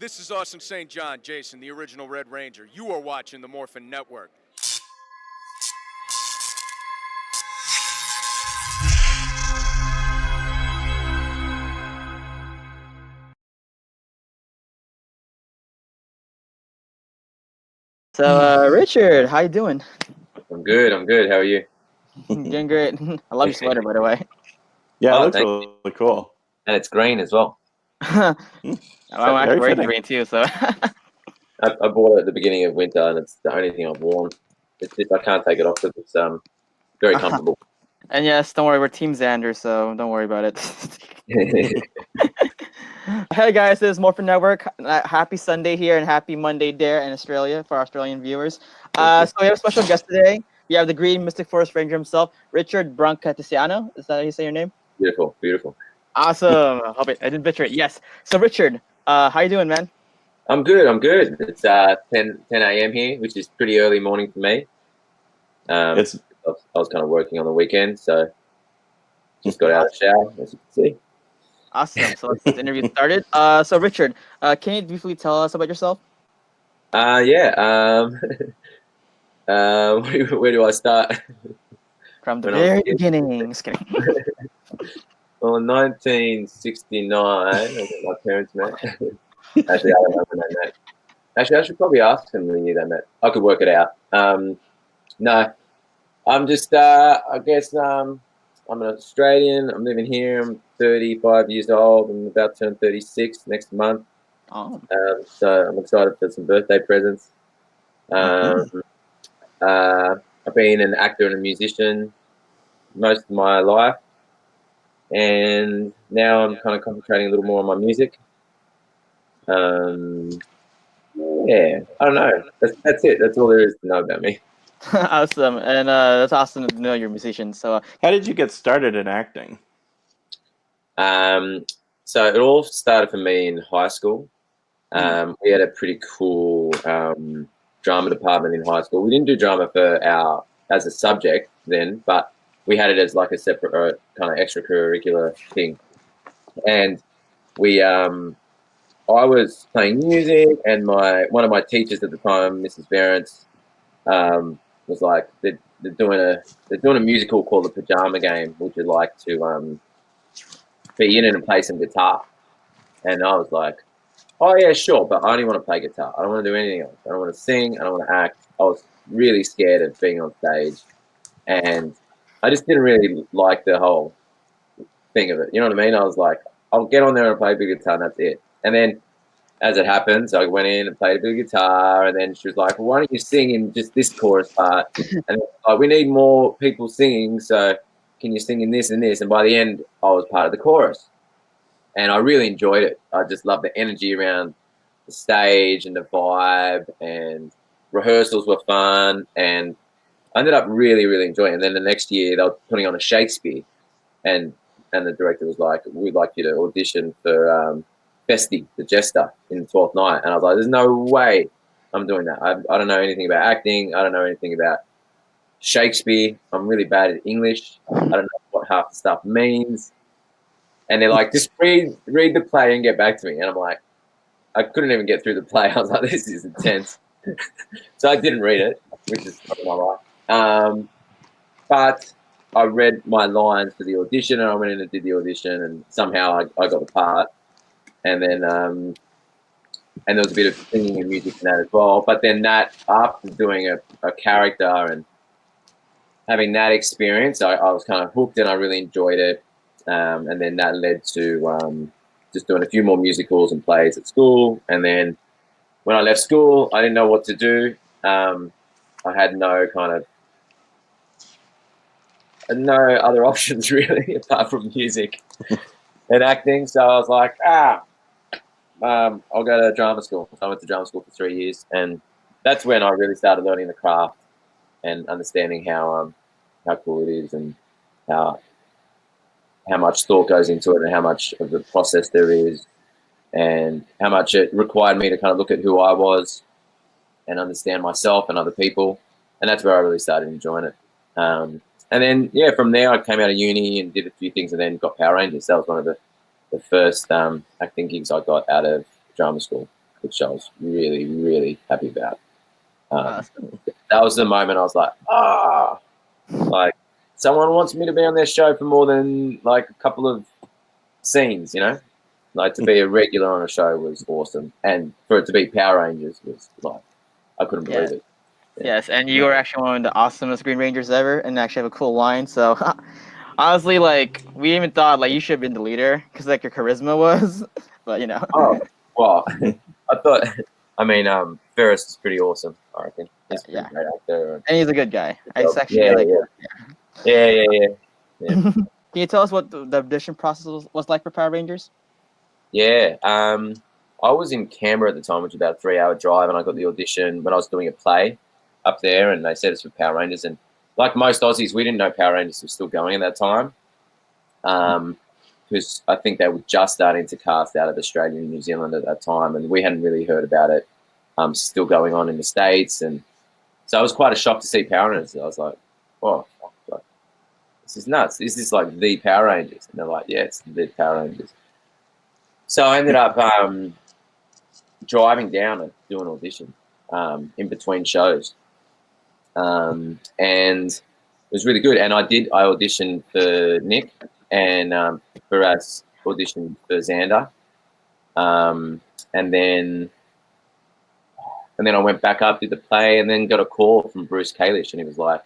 This is Austin St. John, Jason, the original Red Ranger. You are watching the Morphin Network. So, Richard, how you doing? I'm good. How are you? Doing great. I love your sweater, by the way. Yeah, Oh, it looks really cool. And it's green as well. I'm actually wearing green too, so. I bought it at the beginning of winter, and it's the only thing I've worn. It's just I can't take it off because it's very comfortable. And yes, don't worry, we're Team Xander, so don't worry about it. Hey guys, this is Morphin Network. Happy Sunday here and happy Monday there in Australia for our Australian viewers. So we have a special guest today. We have the Green Mystic Forest Ranger himself, Richard Brancatisano. Is that how you say your name? Beautiful, beautiful. Awesome. Hope I didn't butcher it. Yes. So Richard, how you doing, man? I'm good. It's 10 a.m. here, which is pretty early morning for me. I was kind of working on the weekend, so just got out of the shower, as you can see. Awesome. So let's get the interview started. So Richard, can you briefly tell us about yourself? Yeah. Where do I start? From the very beginning. Just kidding. Well, in 1969, I got my parents met. Actually, I don't know when they met. Actually, I should probably ask them when they met. I could work it out. No, I'm just, I guess, I'm an Australian. I'm living here. I'm 35 years old. I'm about to turn 36 next month. Oh. So I'm excited for some birthday presents. I've been an actor and a musician most of my life. And now I'm kind of concentrating a little more on my music. Yeah, I don't know. That's it. That's all there is to know about me. Awesome. And that's awesome to know you're a musician. So how did you get started in acting? So it all started for me in high school. We had a pretty cool drama department in high school. We didn't do drama as a subject then, but we had it as like a separate kind of extracurricular thing. And I was playing music, and one of my teachers at the time, Mrs. Barents, was like, they're doing a musical called The Pajama Game. Would you like to be in it and play some guitar? And I was like, oh yeah, sure, but I only want to play guitar. I don't want to do anything else. I don't want to sing. I don't want to act. I was really scared of being on stage, and I just didn't really like the whole thing of it. You know what I mean? I was like, I'll get on there and play a bit of guitar, and that's it. And then, as it happens, I went in and played a bit of guitar, and then she was like, well, why don't you sing in just this chorus part? And like, we need more people singing, so can you sing in this and this? And by the end, I was part of the chorus. And I really enjoyed it. I just loved the energy around the stage and the vibe, and rehearsals were fun. And I ended up really, really enjoying it. And then the next year, they were putting on a Shakespeare, and the director was like, we'd like you to audition for Festi, the Jester, in the 12th Night. And I was like, there's no way I'm doing that. I don't know anything about acting. I don't know anything about Shakespeare. I'm really bad at English. I don't know what half the stuff means. And they're like, just read the play and get back to me. And I'm like, I couldn't even get through the play. I was like, this is intense. So I didn't read it, which is not my life. But I read my lines for the audition, and I went in and did the audition, and somehow I got the part. And then and there was a bit of singing and music in that as well. But then that, after doing a character and having that experience, I was kind of hooked, and I really enjoyed it. And then that led to just doing a few more musicals and plays at school. And then when I left school, I didn't know what to do. I had no other options really, apart from music and acting. So I was like, I'll go to drama school. So I went to drama school for 3 years, and that's when I really started learning the craft and understanding how cool it is, and how much thought goes into it, and how much of the process there is, and how much it required me to kind of look at who I was and understand myself and other people. And that's where I really started enjoying it. And then, yeah, from there I came out of uni and did a few things, and then got Power Rangers. That was one of the first acting gigs I got out of drama school. which I was really, really happy about. Awesome. That was the moment I was like, like someone wants me to be on their show for more than like a couple of scenes, you know? Like to be a regular on a show was awesome. And for it to be Power Rangers was like, I couldn't believe it. Yeah. Yes, and you are actually one of the awesomest Green Rangers ever, and actually have a cool line. So, honestly, like we even thought like you should have been the leader because like your charisma was, but you know. Oh, well, I thought, I mean, Ferris is pretty awesome, I reckon. He's a pretty great actor. And he's a good guy. I actually Yeah. Can you tell us what the audition process was like for Power Rangers? Yeah, I was in Canberra at the time, which was about a 3-hour drive, and I got the audition when I was doing a play up there, and they said it's for Power Rangers. And like most Aussies, we didn't know Power Rangers was still going at that time, because I think they were just starting to cast out of Australia and New Zealand at that time, and we hadn't really heard about it still going on in the States. And so it was quite a shock to see Power Rangers. I was like, oh, fuck, this is nuts. This is like the Power Rangers. And they're like, yeah, it's the Power Rangers. So I ended up driving down and doing an audition in between shows. And it was really good. And I auditioned for Nick, and Faraz auditioned for Xander. And then I went back up, did the play, and then got a call from Bruce Kalish, and he was like,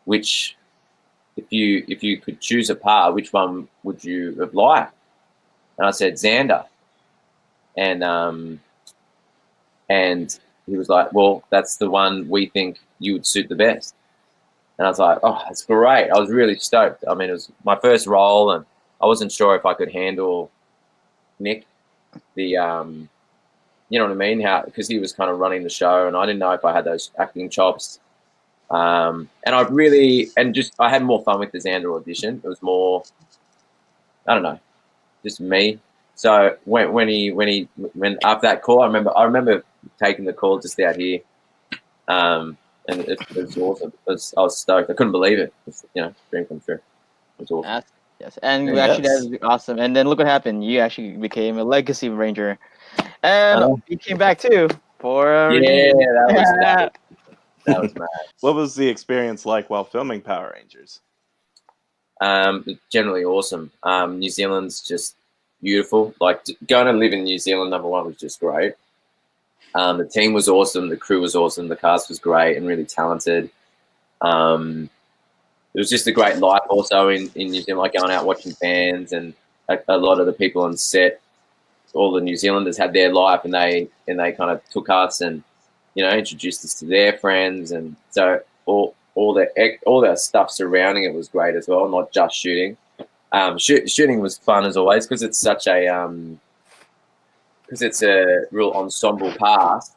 if you could choose a part, which one would you have liked? And I said Xander. And he was like, well, that's the one we think you would suit the best. And I was like, oh, that's great. I was really stoked. I mean, it was my first role, and I wasn't sure if I could handle Nick, you know what I mean? Because he was kind of running the show, and I didn't know if I had those acting chops. And I had more fun with the Xander audition. It was more, I don't know, just me. So when after that call, I remember taking the call just out here, and it was awesome. I was stoked. I couldn't believe it. Dream come true. It was awesome. Yes, and you actually that was awesome. And then look what happened. You actually became a Legacy Ranger, and you came back too for that was mad. What was the experience like while filming Power Rangers? Generally awesome. New Zealand's just beautiful. Like going to live in New Zealand, number one, was just great. The team was awesome. The crew was awesome. The cast was great and really talented. It was just a great life also in New Zealand, like going out watching bands, and a lot of the people on set, all the New Zealanders had their life, and they kind of took us and, introduced us to their friends. And so all the stuff surrounding it was great as well, not just shooting. Shooting was fun as always because it's such a real ensemble cast.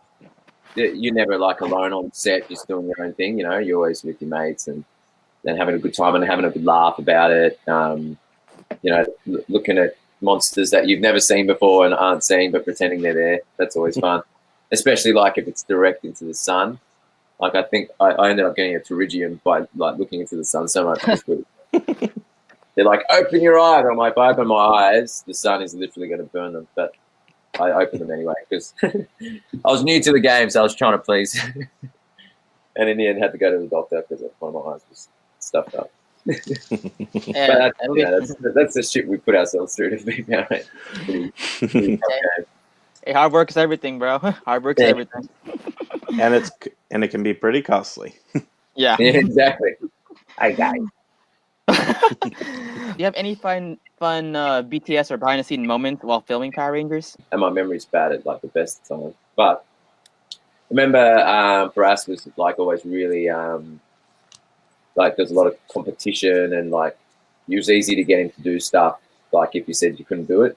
You're never like alone on set, just doing your own thing. You're always with your mates and having a good time and having a good laugh about it. Looking at monsters that you've never seen before and aren't seeing, but pretending they're there. That's always fun, especially like if it's direct into the sun. Like I think I ended up getting a pterygium by like looking into the sun so much. They're like, open your eyes. I'm like, if I open my eyes, the sun is literally going to burn them. But I opened them anyway because I was new to the game, so I was trying to please. And in the end, had to go to the doctor because one of my eyes was stuffed up. But that's the shit we put ourselves through to be married. Hey, hard work is everything, bro. Hard work is everything. And it can be pretty costly. Yeah. Exactly. Hey guys. Do you have any fun BTS or behind the scene moments while filming Power Rangers? And my memory's bad at like the best time. But remember, for us was like always really like there's a lot of competition, and like it was easy to get him to do stuff like if you said you couldn't do it.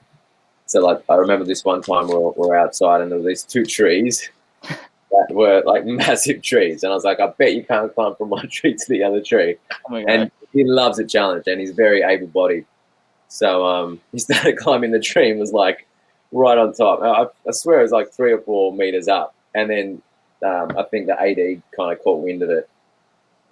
So like I remember this one time we're outside and there were these two trees that were like massive trees, and I was like, I bet you can't climb from one tree to the other tree. Oh my God. And he loves a challenge, and he's very able-bodied. So he started climbing the tree and was like right on top. I swear it was like 3 or 4 meters up. And then I think the AD kind of caught wind of it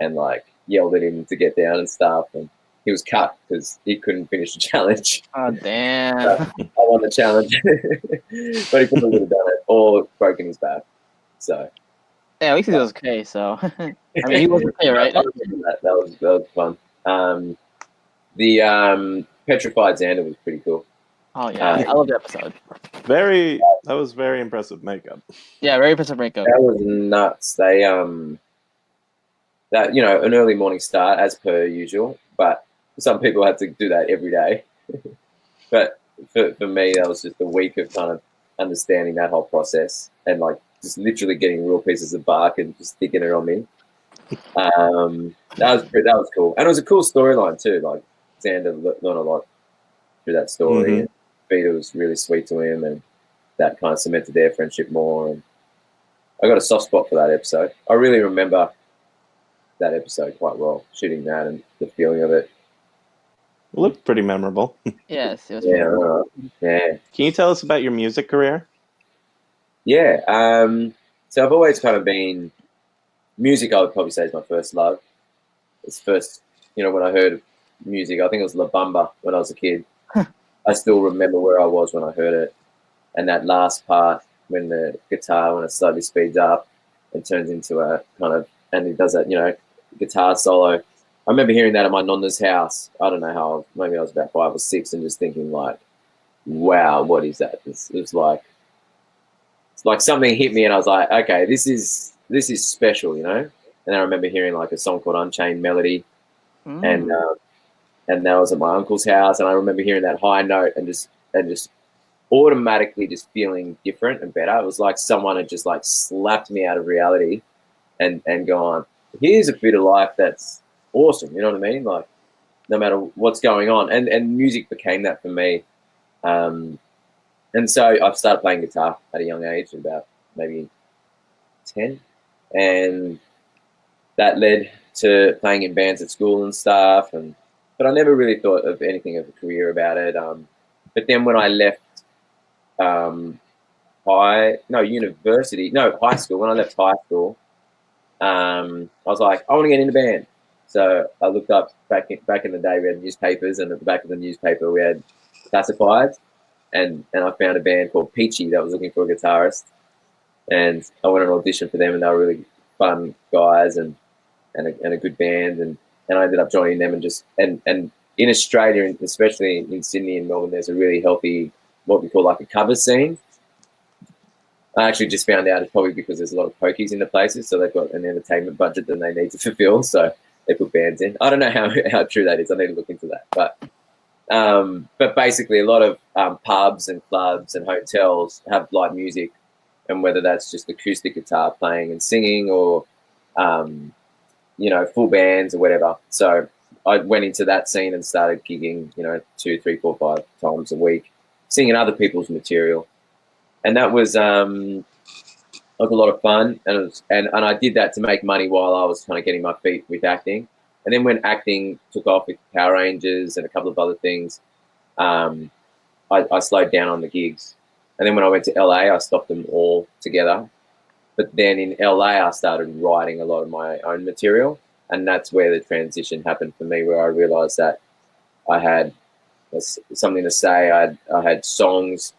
and like yelled at him to get down and stuff. And he was cut because he couldn't finish the challenge. Oh, damn. So I won the challenge. But he probably would have done it. or broken his back. So Yeah, at least he was okay. So I mean, he was okay, right? I remember that. That was fun. The petrified Xander was pretty cool. Oh yeah, I love the episode. That was very impressive makeup. Yeah, very impressive breakup. That was nuts. They that an early morning start as per usual, but some people had to do that every day. But for me, that was just a week of kind of understanding that whole process and like just literally getting real pieces of bark and just sticking it on me. That was cool, and it was a cool storyline too. Like Xander learned a lot through that story. Mhm. And Peter was really sweet to him, and that kind of cemented their friendship more. And I got a soft spot for that episode. I really remember that episode quite well, shooting that and the feeling of it. It looked pretty memorable. Yes, it was. Yeah, yeah, Can you tell us about your music career? yeah. So I've always kind of been music. I would probably say is my first love. It's first, when I heard music, I think it was La Bamba when I was a kid. I still remember where I was when I heard it, and that last part when the guitar, when it slowly speeds up and turns into a kind of, and he does that, guitar solo. I remember hearing that at my nonna's house. I don't know how, maybe I was about 5 or 6, and just thinking like, wow, what is that? It's like something hit me, and I was like, okay, this is special, And I remember hearing like a song called Unchained Melody, and that was at my uncle's house, and I remember hearing that high note and just automatically just feeling different and better. It was like someone had just like slapped me out of reality and gone, here's a bit of life that's awesome, you know what I mean? Like no matter what's going on, and music became that for me. And so I've started playing guitar at a young age, about maybe 10, and that led to playing in bands at school and stuff. But I never really thought of anything of a career about it. But then when I left high school, when I left high school, I was like, I want to get into band. So I looked up back in the day, we had newspapers, and at the back of the newspaper we had classifieds, and I found a band called Peachy that was looking for a guitarist, and I went on an audition for them, and they were really fun guys and a good band, and I ended up joining them, and in Australia, and especially in Sydney and Melbourne, there's a really healthy, what we call like a cover scene. I actually just found out it's probably because there's a lot of pokies in the places, so they've got an entertainment budget that they need to fulfill, so they put bands in. I don't know how true that is. I need to look into that. But basically, a lot of pubs and clubs and hotels have live music, and whether that's just acoustic guitar playing and singing, or full bands or whatever. So I went into that scene and started gigging, 2, 3, 4, 5 times a week, singing other people's material. And that was like a lot of fun, and I did that to make money while I was kind of getting my feet with acting. And then when acting took off with Power Rangers and a couple of other things, I slowed down on the gigs. And then when I went to LA, I stopped them all together. But then in LA, I started writing a lot of my own material, and that's where the transition happened for me, where I realized that I had something to say. I had songs.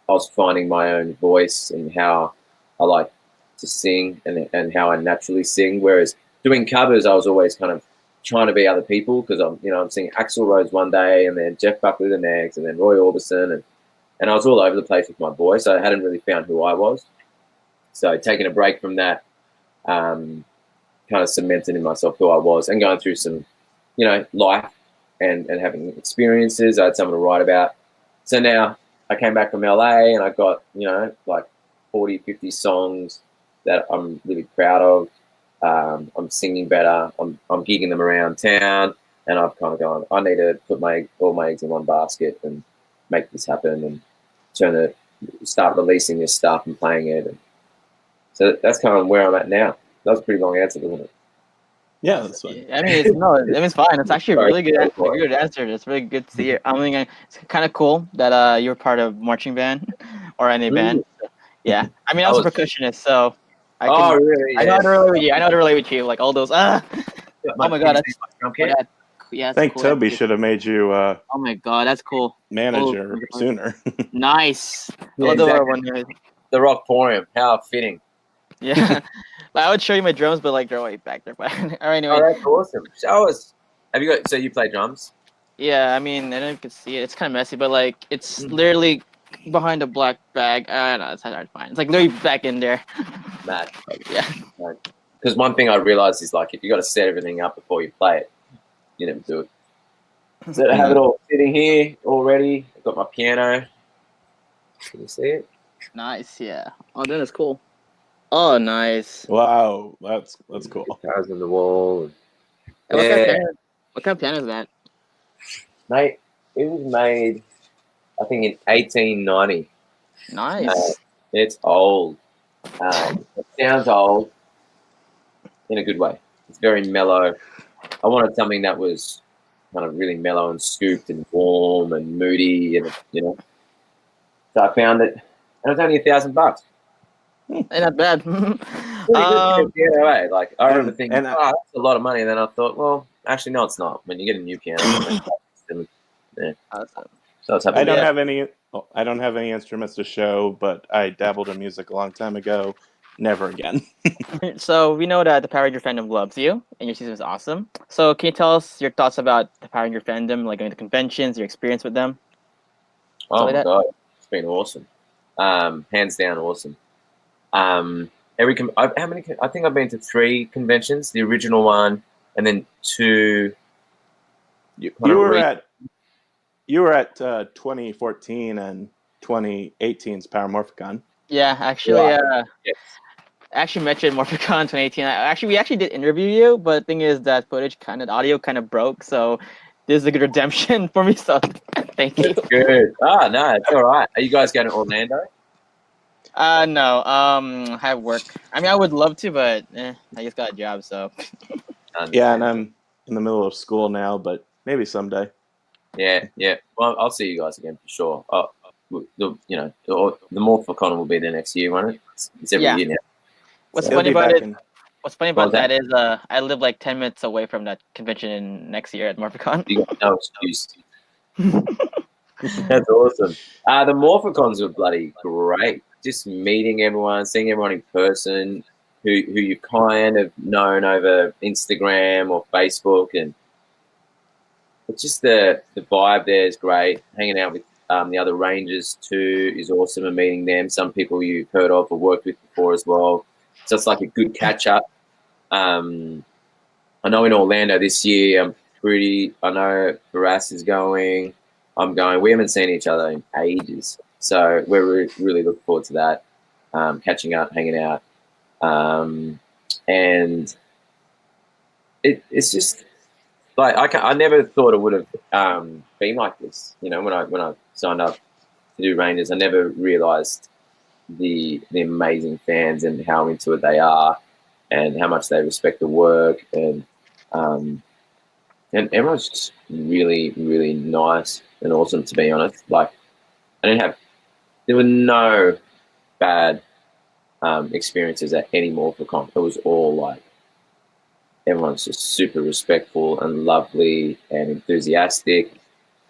I was finding my own voice and how I like to sing and how I naturally sing. Whereas doing covers, I was always kind of trying to be other people, because I'm singing Axl Rose one day, and then Jeff Buckley the next, and then Roy Orbison, and I was all over the place with my voice. I hadn't really found who I was. So taking a break from that, kind of cemented in myself who I was, and going through some, life and having experiences. I had something to write about. So now I came back from LA, and I got, like 40, 50 songs that I'm really proud of. I'm singing better. I'm gigging them around town, and I've kind of gone, I need to put all my eggs in one basket and make this happen, and start releasing this stuff and playing it. And so that's kind of where I'm at now. That was a pretty long answer, wasn't it? Yeah, that's fine. I mean, it's fine. It's actually a really good answer. It's really good to see. I mean, it's kind of cool that you're part of marching band or any band. Yeah, I mean, I was a percussionist, so really? I know how to relate with you. Like all those. Oh my god, that's Yeah, I that's think cool. Toby should have made you Oh my god, that's cool. manager Oh, sooner. nice. Yeah, I'll do it exactly. one day. The Rockporium. How fitting. Yeah. Like, I would show you my drums, but like they're way back there. But all right, Oh, anyway. that's awesome. Show us. Have you got? So you play drums? Yeah, I mean, I don't know if you can see it. It's kind of messy, but like it's Mm. literally behind a black bag. I don't know. It's hard to find. It's like literally back in there. Mad. Yeah. Because one thing I realized is like if you got to set everything up before you play it, you never do it. So I have it all sitting here already. I've got my piano. Can you see it? Nice. Yeah. Oh, that is cool. Oh, nice. Wow, that's cool. Guitars on the wall. Hey, Yeah, what kind of piano is that? mate. It was made, I think, in 1890. Nice. It's old. It sounds old in a good way. It's very mellow. I wanted something that was kind of really mellow and scooped and warm and moody, and So I found it, and it was only $1,000. Ain't that bad. Really good piano, eh? Like I remember And- thinking, and oh, that's a lot of money, and then I thought, well, actually, no, it's not. When you get a new piano, yeah. Awesome. So I was happy. I don't have any instruments to show, but I dabbled in music a long time ago. Never again. So we know that the Power Ranger fandom loves you, and your season is awesome. So can you tell us your thoughts about the Power Ranger fandom, like going to conventions, your experience with them? Oh like my that? god, it's been awesome. Hands down, awesome. How many? I think I've been to 3 conventions. The original one, and then 2. You were at 2014 and 2018's Power Morphicon. Yeah, actually, Yes. I actually met you at Morphicon 2018. We actually did interview you, but the thing is that the audio kind of broke. So this is a good redemption for me. So thank you. That's good. Ah, no, it's all right. Are you guys going to Orlando? No, I have work. I mean, I would love to, but I just got a job, so. Yeah, and I'm in the middle of school now, but maybe someday. Yeah. Well, I'll see you guys again for sure. The Morphicon will be there next year, won't it? It's every year now. What's He'll funny be about back it? What's funny about What was that is I live like 10 minutes away from that convention next year at Morphicon. You got no excuse. That's awesome. The Morphicons were bloody great. Just meeting everyone, seeing everyone in person, who you kind of known over Instagram or Facebook, and it's just the vibe there is great. Hanging out with the other Rangers too is awesome, and meeting them. Some people you've heard of or worked with before as well. So it's like a good catch up. I know in Orlando this year, I know Barras is going. I'm going. We haven't seen each other in ages, so we're really looking forward to that. Catching up, hanging out, and it's just like I never thought it would have been like this. When I signed up to do Rangers, I never realised the amazing fans and how into it they are, and how much they respect the work, and everyone's just really, really nice and awesome, to be honest. Like, there were no bad experiences at any Morphicon. It was all like, everyone's just super respectful and lovely and enthusiastic.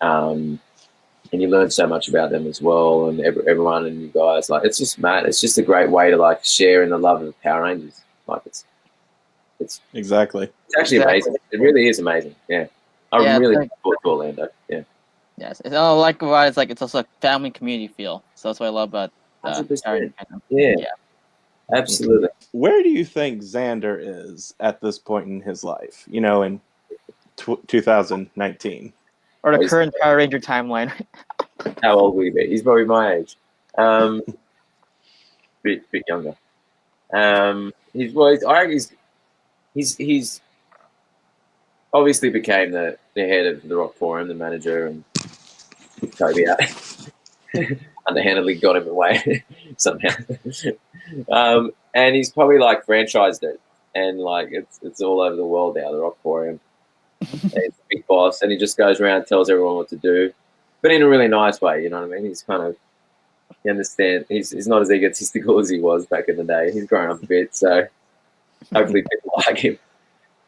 And you learn so much about them as well, and everyone and you guys. Like, it's just mad. It's just a great way to like share in the love of Power Rangers. Like, it's Exactly. It's actually amazing. It really is amazing. Yeah. I'm really looking forward to Orlando. Yeah. Yes. It's all like about it's like it's also a family community feel. So that's what I love about 100%. Yeah. Absolutely. Where do you think Xander is at this point in his life? In 2019. Or the current Power Ranger timeline. How old will he be? He's probably my age. Bit younger. He's obviously became the head of the Rock Forum, the manager, and took Toby out. Underhandedly got him away somehow. And he's probably like franchised it, and like it's all over the world now, the Rock Forum. He's a big boss, and he just goes around and tells everyone what to do, but in a really nice way. You know what I mean? He's kind of, you understand, he's not as egotistical as he was back in the day. He's grown up a bit, so hopefully people like him,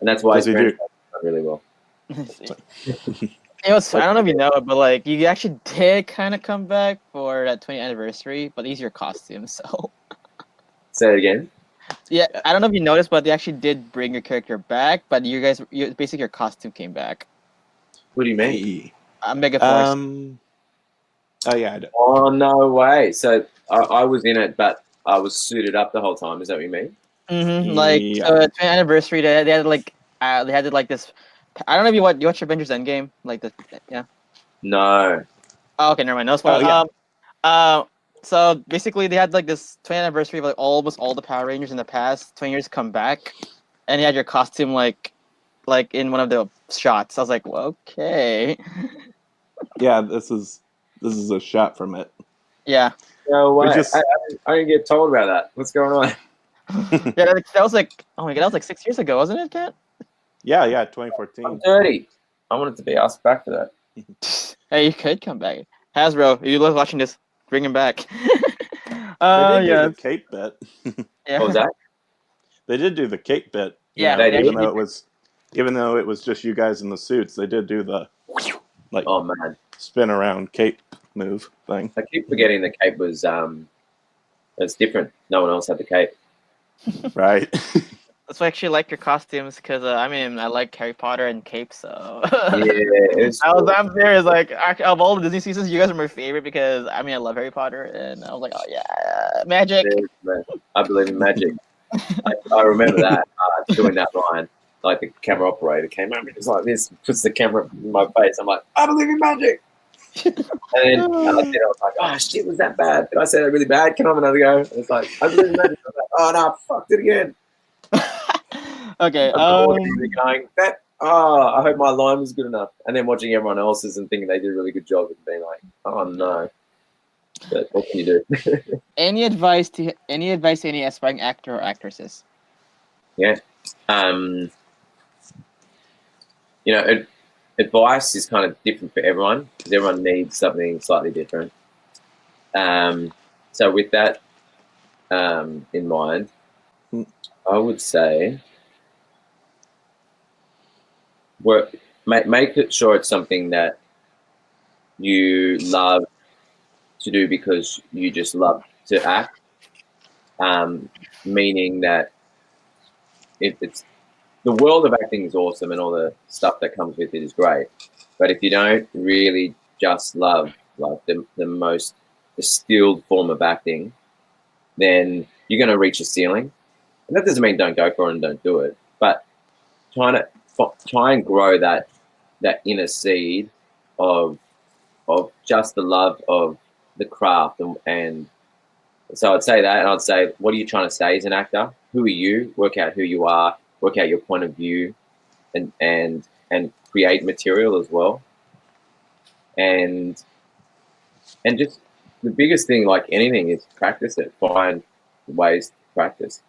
and that's why he's franchised really well. You know, I don't know if you know it, but like you actually did kind of come back for that 20th anniversary, but these are your costumes, so Say it again. yeah. I don't know if you noticed, but they actually did bring your character back, but basically your costume came back. What do you mean? Hey. Mega Force. Oh yeah, I do. Oh, no way. So I was in it, but I was suited up the whole time. Is that what you mean? Like Yeah. so, 20th anniversary, they had like this. I don't know if you watch Avengers Endgame, like the yeah. No. Oh, okay, never mind. No spoiler. Oh, yeah. So basically, they had like this 20th anniversary of like almost all the Power Rangers in the past 20 years come back, and you had your costume like in one of the shots. I was like, well, okay, Yeah, this is a shot from it. yeah, No way. We just I didn't get told about that. What's going on? yeah. That was like, oh my god, that was like 6 years ago, wasn't it, Kat? yeah, I'm 2014. dirty. I wanted to be asked back for that. Hey, you could come back, Hasbro. If you love watching this, bring him back. They did do Yeah, the cape bit. yeah. What was that? They did do the cape bit. Yeah, they even did. though it was just you guys in the suits, they did do the like Oh, man. spin around cape move thing. I keep forgetting the cape was it's different. No one else had the cape. Right. That's why I actually like your costumes because I mean I like Harry Potter and Cape, so Yeah, it's I'm serious. Like of all the Disney seasons, you guys are my favorite because I mean I love Harry Potter, and I was like, oh yeah, magic. I believe in magic. I remember that doing that line. Like the camera operator came over and was like this, puts the camera in my face. I'm like, I believe in magic. And then I was like, oh shit, was that bad? Did I say that really bad? Can I have another go? And it's like, I believe in magic. I was like, oh no, I fucked it again. Okay. Going that. Oh, I hope my line was good enough. And then watching everyone else's and thinking they did a really good job and being like, oh no. But what can you do? Any advice to any aspiring actor or actresses? Yeah. Advice is kind of different for everyone because everyone needs something slightly different. So with that in mind, I would say make it sure it's something that you love to do because you just love to act. Meaning that if it's the world of acting is awesome and all the stuff that comes with it is great, but if you don't really just love the most distilled form of acting, then you're going to reach a ceiling. And that doesn't mean don't go for it and don't do it, but try and grow that inner seed of just the love of the craft and so I'd say that, and I'd say, what are you trying to say as an actor? Who are you? Work out who you are. Work out your point of view, and create material as well. And just the biggest thing, like anything, is practice it. Find ways to practice,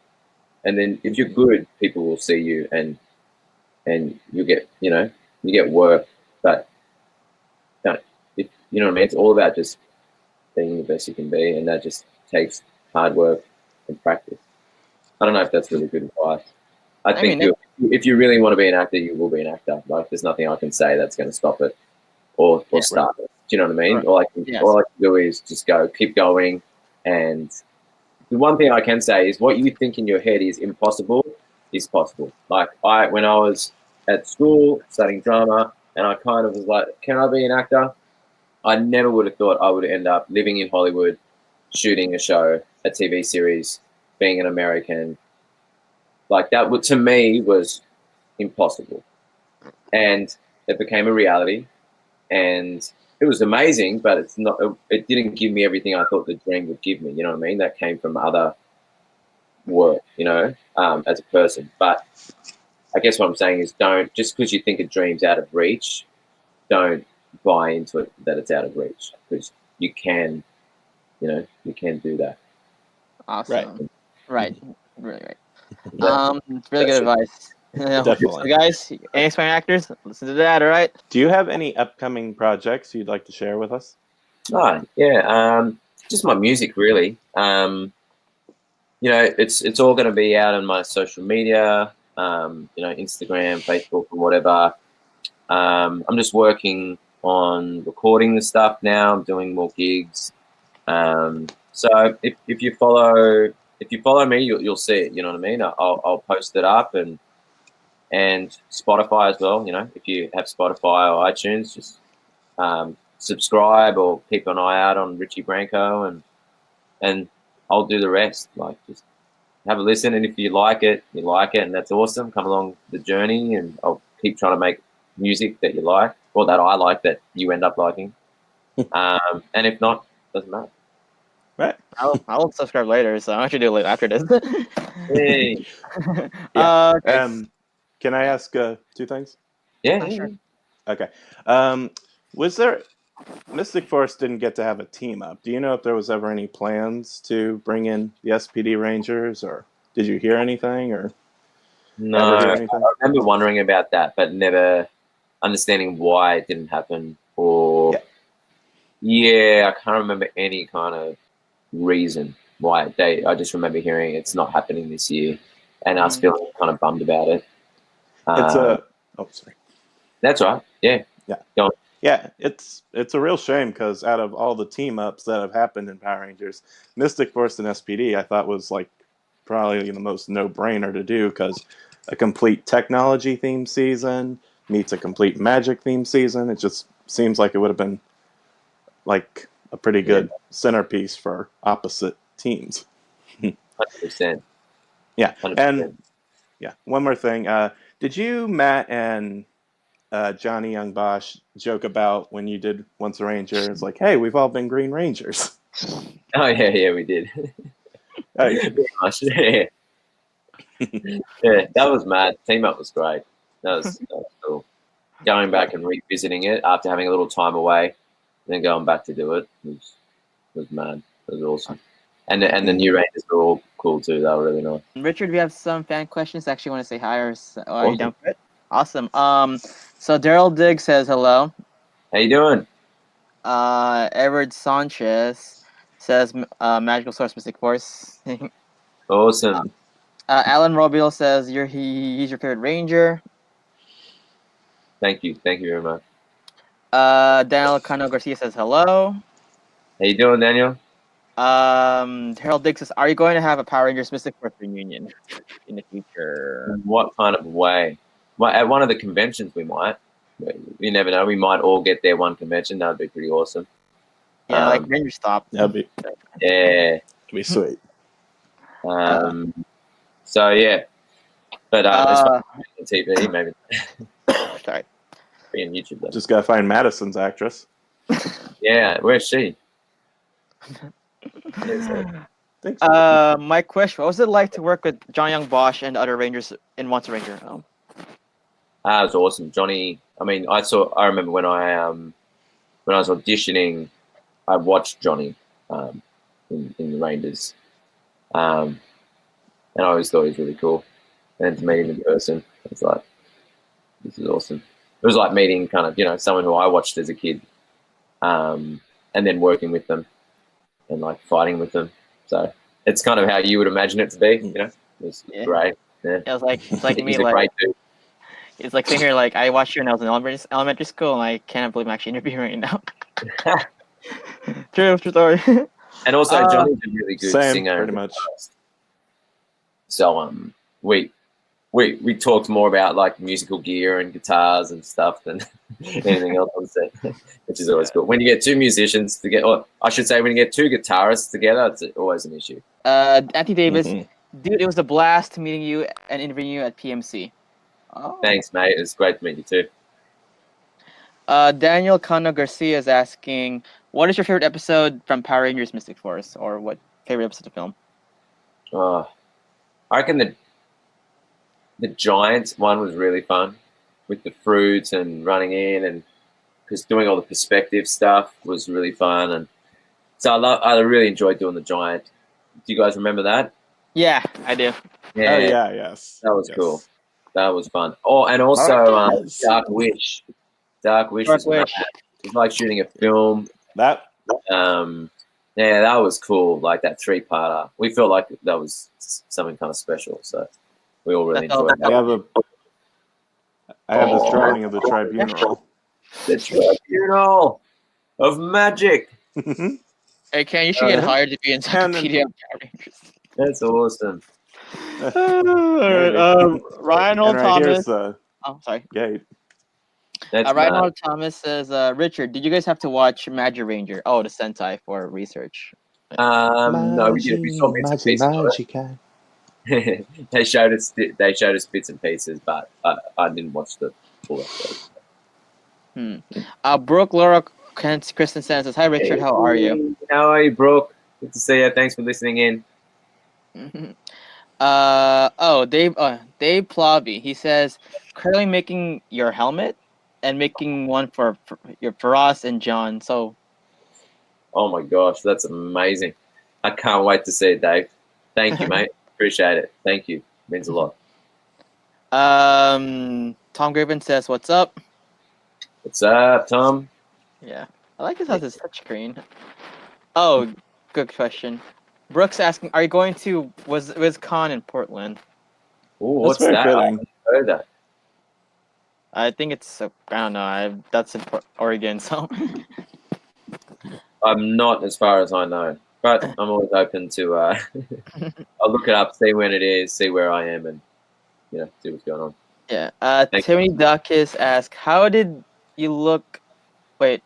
and then if you're good, people will see you, and you get work. But if you know what I mean, it's all about just being the best you can be, and that just takes hard work and practice. I don't know if that's really good advice. I think if you really want to be an actor, you will be an actor. Like, there's nothing I can say that's going to stop it or start it. Do you know what I mean? Right. All I can do is just keep going. And the one thing I can say is what you think in your head is impossible is possible. Like when I was at school studying drama, and I kind of was like, can I be an actor? I never would have thought I would end up living in Hollywood, shooting a show, a TV series, being an American. Like that to me was impossible. And it became a reality, and it was amazing, but it didn't give me everything I thought the dream would give me. You know what I mean? That came from other work, as a person. But I guess what I'm saying is don't, just because you think a dream's out of reach, don't buy into it that it's out of reach, because you can do that. Awesome. Right. Really right. It's really good advice. Definitely. So guys, any aspiring actors, listen to that, all right? Do you have any upcoming projects you'd like to share with us? Oh, yeah. Just my music, really. It's all going to be out on my social media, Instagram, Facebook, and whatever. I'm just working on recording the stuff now. I'm doing more gigs. So if you follow me, you'll see it. You know what I mean? I'll post it up and Spotify as well. You know, if you have Spotify or iTunes, just subscribe or keep an eye out on Richie Branco, and I'll do the rest. Like, just have a listen, and if you like it, and that's awesome. Come along the journey, and I'll keep trying to make music that you like, or that I like, that you end up liking. And if not, doesn't matter. Right. I'll subscribe later, so I should do it after this. Hey. Yeah. Can I ask 2 things? Yeah, Sure. Okay. Was there Mystic Force didn't get to have a team up? Do you know if there was ever any plans to bring in the SPD Rangers, or did you hear anything, or No, ever hear anything? I remember wondering about that, but never understanding why it didn't happen. Or I can't remember any kind of reason why I just remember hearing it's not happening this year, and us feeling kind of bummed about it. It's a sorry. That's right. Yeah. Yeah. Go on. Yeah, it's a real shame, because out of all the team ups that have happened in Power Rangers, Mystic Force and SPD I thought was like probably the most no-brainer to do, because a complete technology themed season meets a complete magic themed season. It just seems like it would have been like a pretty good centerpiece for opposite teams. 100%. Yeah, 100%. and one more thing. Did you, Matt, and Johnny Young Bosch joke about when you did Once a Ranger? It's like, hey, we've all been Green Rangers. Oh yeah, we did. Oh, yeah. Yeah. Yeah, that was mad. Team up was great. That was cool. Going back and revisiting it after having a little time away, and then going back to do it was mad. It was awesome. And the new Rangers were all cool too. They were really nice. Richard, we have some fan questions. Actually, want to say hi, or are you Awesome. done for it? Awesome. So Daryl Diggs says hello. How you doing? Edward Sanchez says Magical Source Mystic Force. Awesome. Alan Robiel says he's your favorite Ranger. Thank you very much. Daniel Cano Garcia says hello. How you doing, Daniel? Harold Diggs says, are you going to have a Power Rangers Mystic Force reunion in the future? In what kind of way? Well, at one of the conventions we might. You never know. We might all get there one convention. That would be pretty awesome. Yeah, like Ranger Stop. That'd be sweet. So yeah, but as far as TV, maybe. Sorry. Be on YouTube though. Just gotta find Madison's actress. Yeah, where's she? My question: what was it like to work with John Young Bosch and other Rangers in Once a Ranger? It was awesome, Johnny. I mean, I remember when I was auditioning, I watched Johnny in the Rangers, and I always thought he was really cool. And to meet him in person, it's like, this is awesome. It was like meeting kind of someone who I watched as a kid, and then working with them and like fighting with them. So it's kind of how you would imagine it to be. It was great. Yeah. It was like me, He's a like great dude. It's like sitting here, like I watched you when I was in elementary school, and I can't believe I'm actually interviewing right now. True story. And also, Johnny's a really good singer. Pretty much. So we talked more about like musical gear and guitars and stuff than anything else on set, which is always cool. When you get two musicians together, or I should say, when you get two guitarists together, it's always an issue. Anthony Davis, dude, it was a blast meeting you and interviewing you at PMC. Oh. Thanks, mate. It's great to meet you too. Daniel Cano Garcia is asking, what is your favorite episode from Power Rangers Mystic Force, or what favorite episode of film? I reckon the Giants one was really fun, with the fruits and running in, and because doing all the perspective stuff was really fun, and so I really enjoyed doing the Giant. Do you guys remember that? Yeah, I do. Yeah, yes. That was cool. That was fun. Oh, and also Dark Wish. Dark Wish was mad. It was like shooting a film. That was cool. Like that 3-parter. We felt like that was something kind of special. So we all really enjoyed that. I had this drawing of the tribunal. The Tribunal of Magic. Hey, Ken, you should get hired to be Encyclopedia of Power Rangers. That's awesome. Ryan And Old right Thomas. here's the Oh, sorry. gate. That's Ryan mad. Old Thomas says, Richard, did you guys have to watch Magic Ranger? Oh, the Sentai for research. No, we saw bits and pieces of it. They showed us bits and pieces, but I didn't watch the full episode. Brooke Laura Kristen says, "Hi Richard, how are you?" How are you, Brooke? Good to see you. Thanks for listening in. Dave Plobby. He says, currently making your helmet and making one for us and John. So, Oh my gosh, that's amazing. I can't wait to see it, Dave. Thank you, mate. Appreciate it. Thank you. Means a lot. Tom Graven says, "What's up?" What's up, Tom? Yeah, I like this has his touchscreen. Oh, good question. Brooks asking, "Are you going to WizCon in Portland?" Ooh, what's very that? I fitting. haven't heard that. I think it's I don't know. That's in Oregon, so. I'm not, as far as I know, but I'm always open to. I'll look it up, see when it is, see where I am, and see what's going on. Yeah. Thank Timothy Duckis asks, "How did you look?" Wait.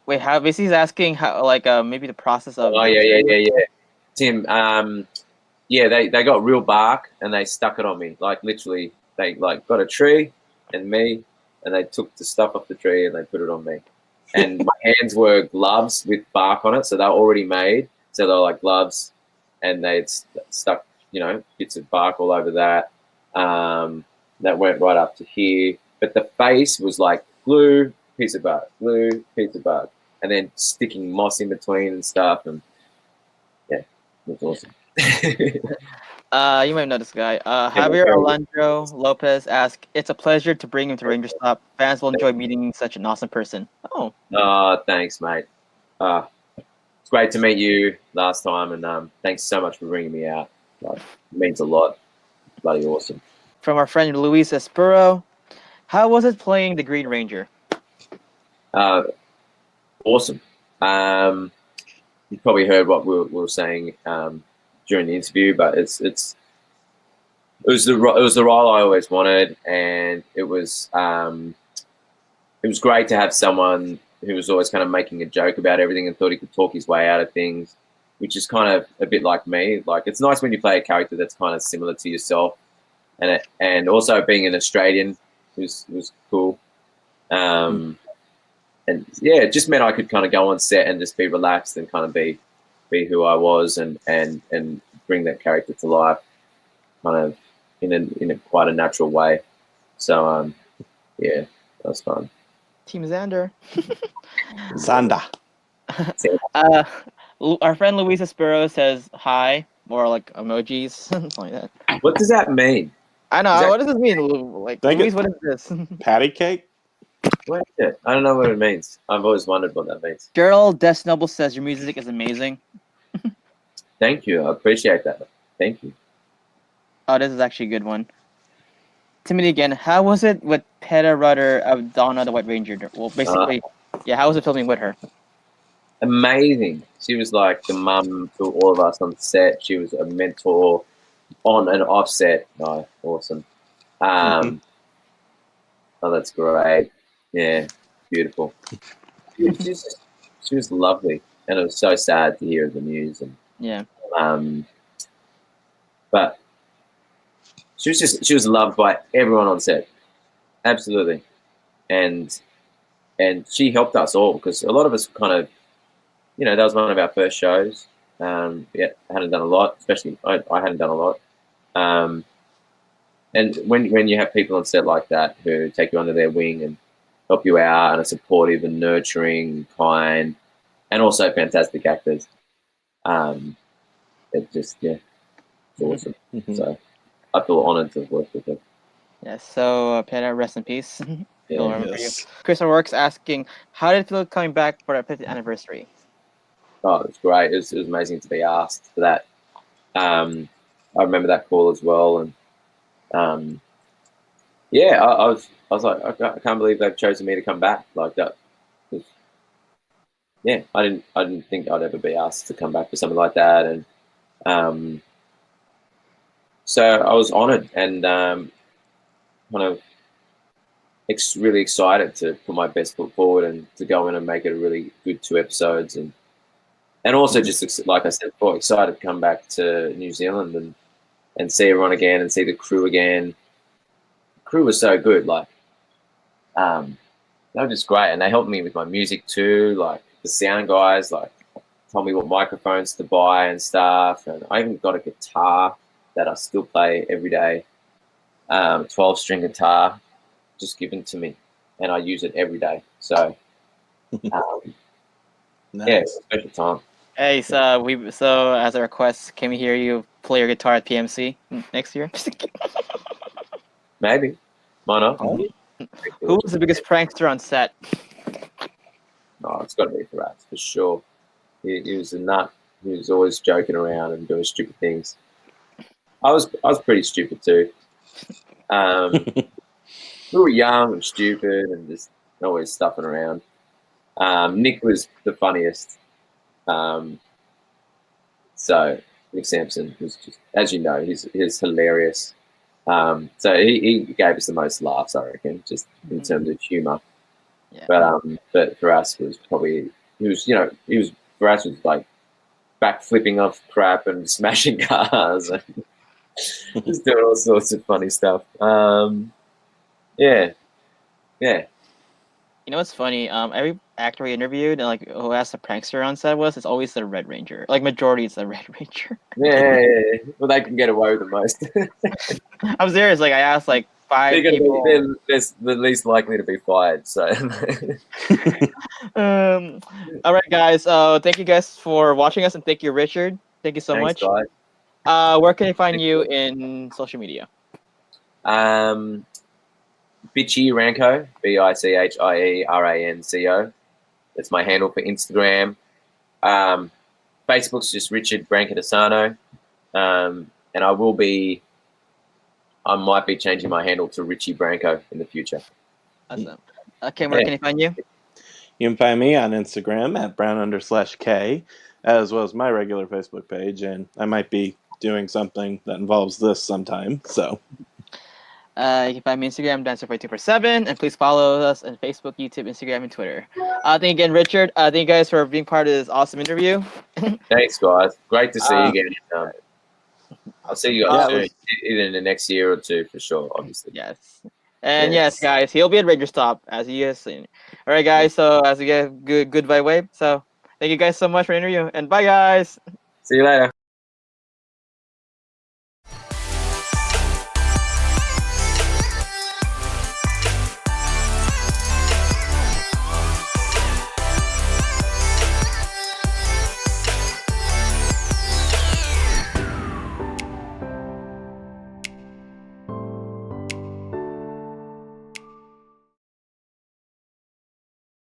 How? Basically, he's asking how, maybe the process of. Oh yeah. Tim, they got real bark and they stuck it on me. Like literally, they got a tree and me, and they took the stuff off the tree and they put it on me. And my hands were gloves with bark on it, so they were already made. So they were like gloves, and they'd stuck, bits of bark all over that. That went right up to here. But the face was like glue, piece of bark, glue, piece of bark, and then sticking moss in between and stuff. And yeah, it was awesome. You might know this guy. Javier Alejandro Lopez asks, "It's a pleasure to bring him to Ranger Stop. Fans will enjoy meeting such an awesome person." Oh. Thanks, mate. It's great to meet you last time, and thanks so much for bringing me out. Like, it means a lot. Bloody awesome. From our friend Luis Espero, how was it playing the Green Ranger? Awesome. You probably heard what we were saying during the interview, but it was the role I always wanted, and it was great to have someone who was always kind of making a joke about everything and thought he could talk his way out of things, which is kind of a bit like me. Like, it's nice when you play a character that's kind of similar to yourself, and also being an Australian was cool. And yeah, it just meant I could kind of go on set and just be relaxed and kind of be who I was and bring that character to life, kind of in a quite a natural way. So yeah, that was fun. Team Xander. Xander. Our friend Luis Espero says hi, or like emojis, something like that. What does that mean? I know. What does this mean? Like, Luis, what is this? Patty cake? What is it? I don't know what it means. I've always wondered what that means. Gerald Desnoble says your music is amazing. Thank you. I appreciate that. Thank you. Oh, this is actually a good one. Timothy again. How was it with Peta Rudder of Donna the White Ranger? Well, basically, how was it filming with her? Amazing. She was like the mum to all of us on set. She was a mentor on and off set. Oh, awesome. Oh, that's great. Yeah, beautiful. She was lovely, and it was so sad to hear the news. And yeah, but she was loved by everyone on set, absolutely, and she helped us all because a lot of us kind of, that was one of our first shows. Yeah, I hadn't done a lot, especially I hadn't done a lot. And when you have people on set like that who take you under their wing and help you out and are supportive and nurturing and kind and also fantastic actors, it just, it's awesome. So I feel honoured to work with them. Yeah, so Peta, rest in peace. Yeah. Remember you. Chris Works asking, how did it feel coming back for our 50th anniversary? Oh, it was great. It was amazing to be asked for that. I remember that call as well, and Yeah, I was like, I can't believe they've chosen me to come back like that. Yeah, I didn't think I'd ever be asked to come back for something like that, and so I was honoured and kind of really excited to put my best foot forward and to go in and make it a really good 2 episodes, and also just like I said before, excited to come back to New Zealand and see everyone again and see the crew again. The crew was so good, like they were just great, and they helped me with my music too. Like the sound guys, like told me what microphones to buy and stuff, and I even got a guitar that I still play every day, 12-string guitar, just given to me, and I use it every day. So, Nice. yeah, it's a special time. Hey, so as a request, can we hear you play your guitar at PMC next year? Maybe, why not? Who was the biggest prankster on set? Oh, it's got to be Faraz for sure. He was a nut. He was always joking around and doing stupid things. I was pretty stupid too. We were young and stupid and just always stuffing around. Nick was the funniest. So Nick Sampson was just, as you know, he's hilarious. So he gave us the most laughs, I reckon, just in terms of humour. Yeah. But for us was probably for us was like back flipping off crap and smashing cars and just doing all sorts of funny stuff. Yeah. You know what's funny? Every actor we interviewed and like who asked the prankster on set was, it's always the Red Ranger. Like majority is the Red Ranger. Yeah. Well, they can get away with the most. I'm serious. Like I asked like 5 people. They're the least likely to be fired. So. All right, guys. Thank you guys for watching us, and thank you, Richard. Thank you so Thanks, much. guys. Where can I find you in social media? Bitchy Ranco, BICHIERANCO. That's my handle for Instagram. Facebook's just Richard Brancatisano. And I might be changing my handle to Richie Branco in the future. Awesome. Okay, where can I find you? You can find me on Instagram at brown_K, as well as my regular Facebook page, and I might be doing something that involves this sometime. So you can find me on Instagram, Dancer4247, and please follow us on Facebook, YouTube, Instagram, and Twitter. Thank you again, Richard. Thank you guys for being part of this awesome interview. Thanks, guys. Great to see you again. I'll see you guys soon, either in the next year or two for sure, obviously. Yes. And yes, guys, he'll be at Ranger Stop, as you guys seen. All right, guys, so as we get goodbye wave. So thank you guys so much for the interview, and bye, guys. See you later.